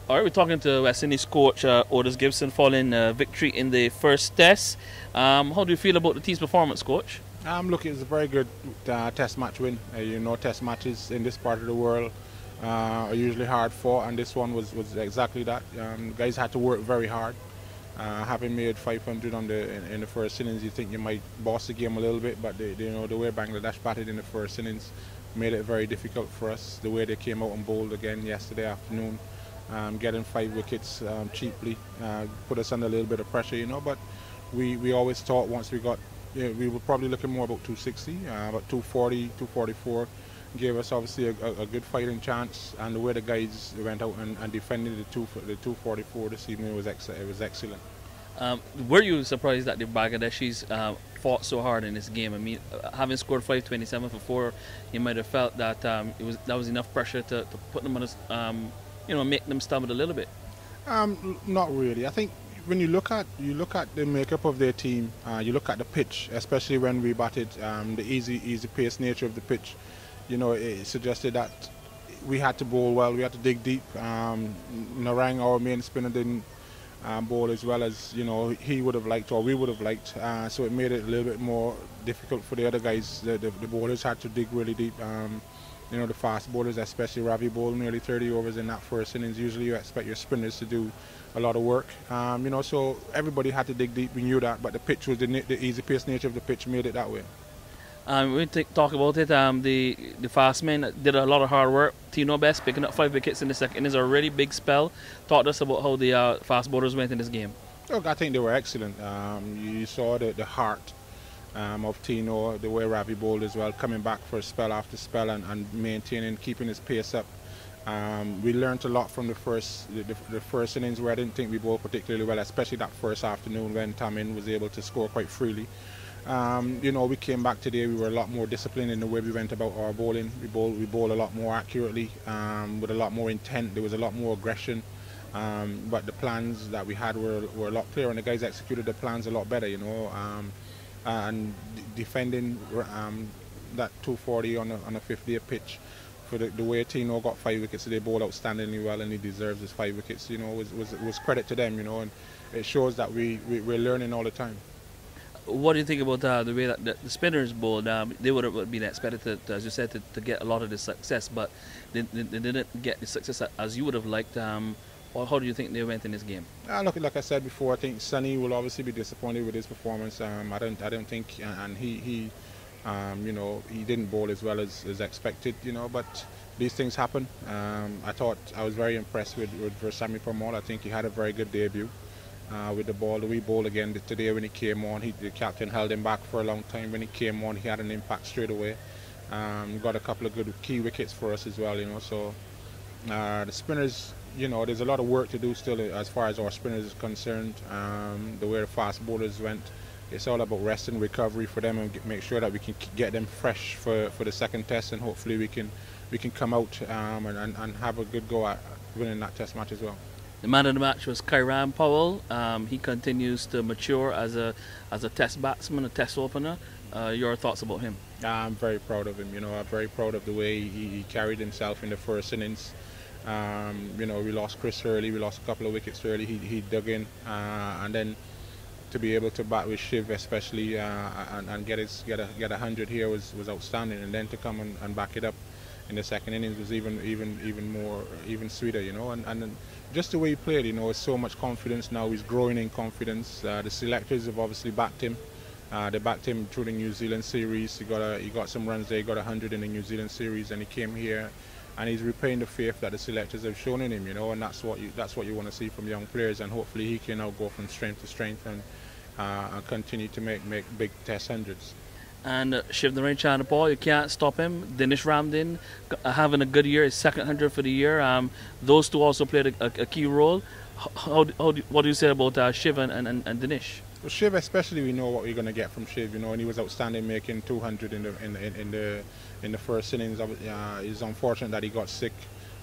All right, we're talking to West Indies coach Otis Gibson following victory in the first test. How do you feel about the team's performance, coach? Look, it's a very good test match win. Test matches in this part of the world are usually hard fought, and this one was exactly that. Guys had to work very hard. Having made 500 in the first innings, you think you might boss the game a little bit, but the way Bangladesh batted in the first innings made it very difficult for us. The way they came out and bowled again yesterday afternoon, getting 5 wickets cheaply, put us under a little bit of pressure, But we always thought once we got, we were probably looking more about 260, but 240, 244 gave us obviously a good fighting chance. And the way the guys went out and defended the 244 this evening was excellent. Were you surprised that the Bangladeshis fought so hard in this game? I mean, having scored 527 for 4, you might have felt that that was enough pressure to put them on make them stumble a little bit. Not really. I think when you look at the makeup of their team, you look at the pitch, especially when we batted, the easy pace nature of the pitch. It suggested that we had to bowl well. We had to dig deep. Narang, our main spinner, didn't bowl as well as he would have liked or we would have liked. So it made it a little bit more difficult for the other guys. The bowlers had to dig really deep. The fast bowlers, especially Ravi, bowled nearly 30 overs in that first innings. Usually you expect your spinners to do a lot of work. So everybody had to dig deep. We knew that, but the pitch was the easy pace nature of the pitch made it that way. We talk about it. The fast men did a lot of hard work. Tino best picking up 5 wickets in the second innings, a really big spell. Talk to us about how the fast bowlers went in this game. Look, I think they were excellent. You saw the heart of Tino, the way Ravi bowled as well, coming back for spell after spell and maintaining, keeping his pace up. We learned a lot from the first innings where I didn't think we bowled particularly well, especially that first afternoon when Tamin was able to score quite freely. We came back today. We were a lot more disciplined in the way we went about our bowling. We bowled a lot more accurately, with a lot more intent. There was a lot more aggression, but the plans that we had were a lot clearer, and the guys executed the plans a lot better. And defending that 240 on a 50th pitch. For the way Tino got 5 wickets, they bowled outstandingly well, and he deserves his 5 wickets. Was credit to them. And it shows that we're learning all the time. What do you think about the way that the spinners bowled? They would have been expected to, as you said, to get a lot of the success, but they didn't get the success as you would have liked. Or how do you think they went in this game? Look, like I said before, I think Sunny will obviously be disappointed with his performance. I don't think, and he didn't bowl as well as expected. But these things happen. I thought I was very impressed with Versami Parmal. I think he had a very good debut. With the ball, we bowled again today when he came on. The captain held him back for a long time. When he came on, he had an impact straight away. Got a couple of good key wickets for us as well. So the spinners, there's a lot of work to do still as far as our spinners is concerned. The way the fast bowlers went, it's all about rest and recovery for them and make sure that we can get them fresh for the second test, and hopefully we can come out and have a good go at winning that test match as well. The man of the match was Kairam Powell. He continues to mature as a test batsman, a test opener. Your thoughts about him? I'm very proud of him. I'm very proud of the way he carried himself in the first innings. We lost Chris early. We lost a couple of wickets early. He dug in, and then to be able to bat with Shiv especially and get 100 here was outstanding. And then to come and back it up in the second innings was even sweeter, and just the way he played, it's so much confidence now. He's growing in confidence. The selectors have obviously backed him. They backed him through the New Zealand series. He got some runs there. He got 100 in the New Zealand series, and he came here, and he's repaying the faith that the selectors have shown in him, and that's what you want to see from young players. And hopefully he can now go from strength to strength and continue to make big test hundreds. And Shiv Narain Chanapal, you can't stop him. Dinesh Ramdin having a good year, his second 100 for the year. Those two also played a key role. What do you say about Shiv and Dinesh? Well, Shiv especially, we know what we're going to get from Shiv, and he was outstanding, making 200 in the first innings. It's unfortunate that he got sick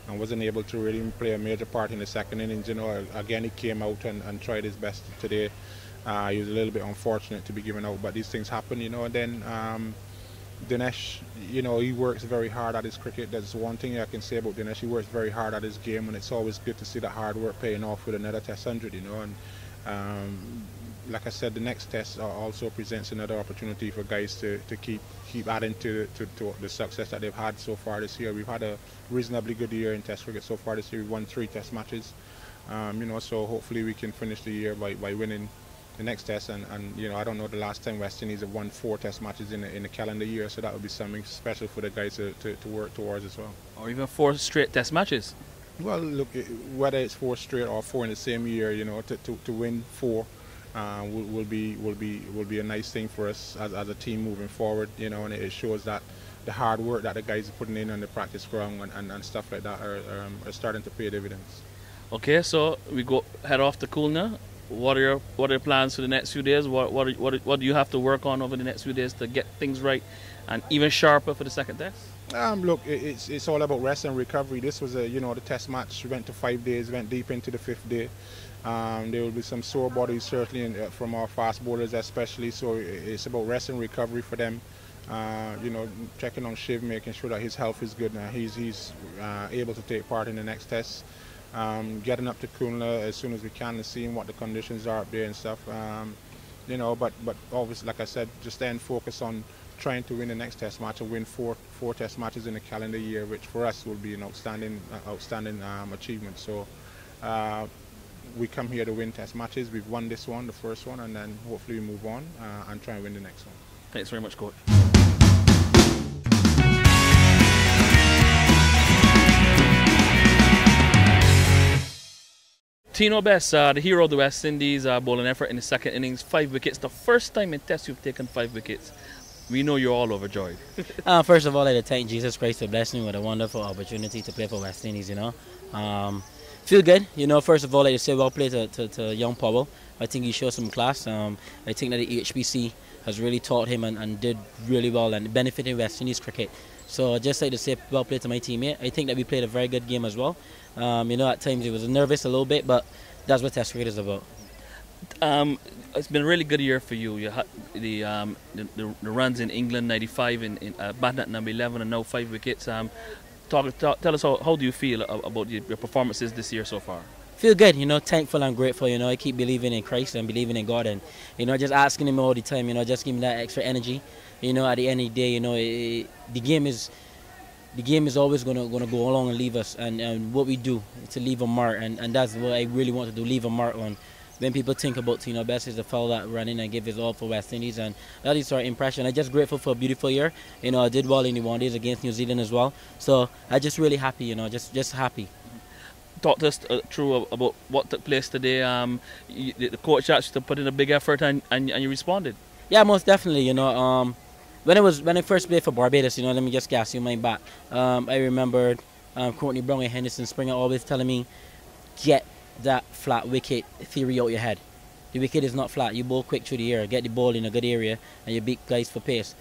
and wasn't able to really play a major part in the second innings. Again, he came out and tried his best today. He was a little bit unfortunate to be given out, but these things happen, and then Dinesh, you know, he works very hard at his cricket. That's one thing I can say about Dinesh. He works very hard at his game, and it's always good to see that hard work paying off with another Test 100, you know. And like I said, the next test also presents another opportunity for guys to keep adding to the success that they've had so far this year. We've had a reasonably good year in Test cricket so far this year. We've won 3 Test matches, you know, so hopefully we can finish the year by winning the next test. And you know, I don't know the last time West Indies have won 4 Test matches in a calendar year, so that would be something special for the guys to work towards as well. Or even 4 straight Test matches. Well, look, whether it's 4 straight or 4 in the same year, you know, to win 4 will be a nice thing for us as a team moving forward, you know, and it shows that the hard work that the guys are putting in on the practice ground and stuff like that are starting to pay dividends. Okay, so we head off to Kulna. What are your plans for the next few days? What do you have to work on over the next few days to get things right and even sharper for the second test? Look, it's all about rest and recovery. This was the test match went to 5 days, went deep into the 5th day. There will be some sore bodies certainly from our fast bowlers especially, so it's about rest and recovery for them. You know, checking on Shiv, making sure that his health is good now. He's able to take part in the next test. Getting up to Kunla as soon as we can and seeing what the conditions are up there and stuff. You know, but obviously, like I said, just staying focused on trying to win the next test match and win four test matches in a calendar year, which for us will be an outstanding achievement. So we come here to win test matches. We've won this one, the first one, and then hopefully we move on and try and win the next one. Thanks very much, Coach. Tino Best, the hero of the West Indies, bowling effort in the second innings, 5 wickets. The first time in Test you've taken 5 wickets. We know you're all overjoyed. First of all, I'd like to thank Jesus Christ for blessing me with a wonderful opportunity to play for West Indies, you know. Feel good, you know. First of all, I'd like to say well played to young Powell. I think he showed some class. I think that the HBC has really taught him and did really well and benefited West Indies cricket. So I'd just like to say well played to my teammate. I think that we played a very good game as well. You know, at times it was nervous a little bit, but that's what Test cricket is about. It's been a really good year for you. You had the runs in England, 95, in batting at number 11, and now 5 wickets. Tell us how do you feel about your performances this year so far? Feel good, you know, thankful and grateful. You know, I keep believing in Christ and believing in God, and you know, just asking Him all the time. You know, just give me that extra energy. You know, at the end of the day, you know, the game is always gonna go along and leave us, and what we do is to leave a mark, and that's what I really want to do, leave a mark on. When people think about Tino Best, is the fellow that run in and give his all for West Indies, and that is our impression. I'm just grateful for a beautiful year. You know, I did well in the 1 days against New Zealand as well, so I'm just really happy. You know, just happy. Talk to us through about what took place today. The coach asked you to put in a big effort, and you responded. Yeah, most definitely. You know, when I first played for Barbados, you know, let me just gas you my back. I remembered Courtney Brown and Henderson Springer always telling me, get that flat wicket theory out your head. The wicket is not flat. You bowl quick through the air, get the ball in a good area, and you beat guys for pace.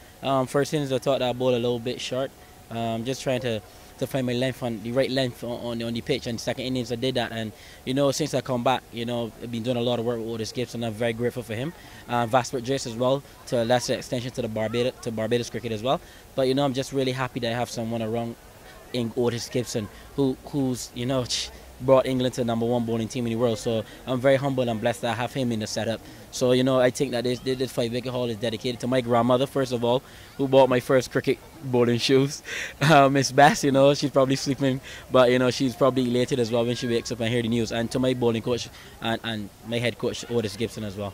First innings, I thought that I bowled a little bit short. Just trying to find my length on the right length on the pitch. And second innings, I did that. And you know, since I come back, you know, I've been doing a lot of work with Otis Gibson. I'm very grateful for him. Vasper Jace as well, to a lesser extension to Barbados cricket as well. But you know, I'm just really happy that I have someone around in Otis Gibson who's you know, brought England to the #1 bowling team in the world. So I'm very humble and blessed that I have him in the setup. So you know, I think that this 5-wicket haul is dedicated to my grandmother, first of all, who bought my first cricket bowling shoes. Miss Bass, you know, she's probably sleeping, but you know, she's probably elated as well when she wakes up and hear the news. And to my bowling coach and my head coach Otis Gibson as well.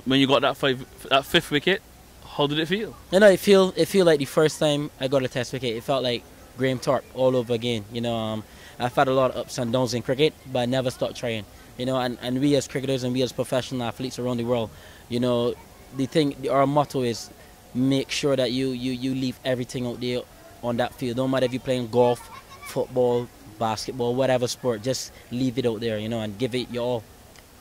When you got that 5th wicket, how did it feel? You know, it feel like the first time I got a Test wicket. It felt like Graham Thorpe all over again. You know, I've had a lot of ups and downs in cricket, but I never stopped trying. You know, and we as cricketers and we as professional athletes around the world, you know, our motto is make sure that you leave everything out there on that field. No matter if you're playing golf, football, basketball, whatever sport, just leave it out there, you know, and give it your all.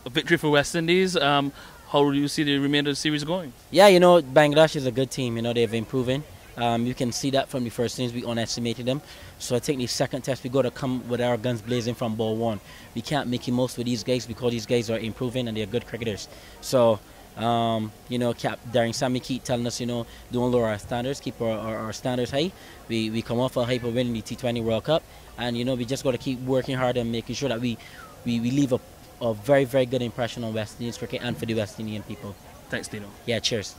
A victory for West Indies. How do you see the remainder of the series going? Yeah, you know, Bangladesh is a good team. You know, they've improving. You can see that from the first innings, we underestimated them. So I think the second test, we got to come with our guns blazing from ball one. We can't make the most with these guys because these guys are improving and they're good cricketers. So You know, during Sammy keep telling us, you know, don't lower our standards, keep our standards high. We come off a hype of winning the T20 World Cup, and you know, we just got to keep working hard and making sure that we leave a very, very good impression on West Indies cricket and for the West Indian people. Thanks, Tino. Yeah, cheers.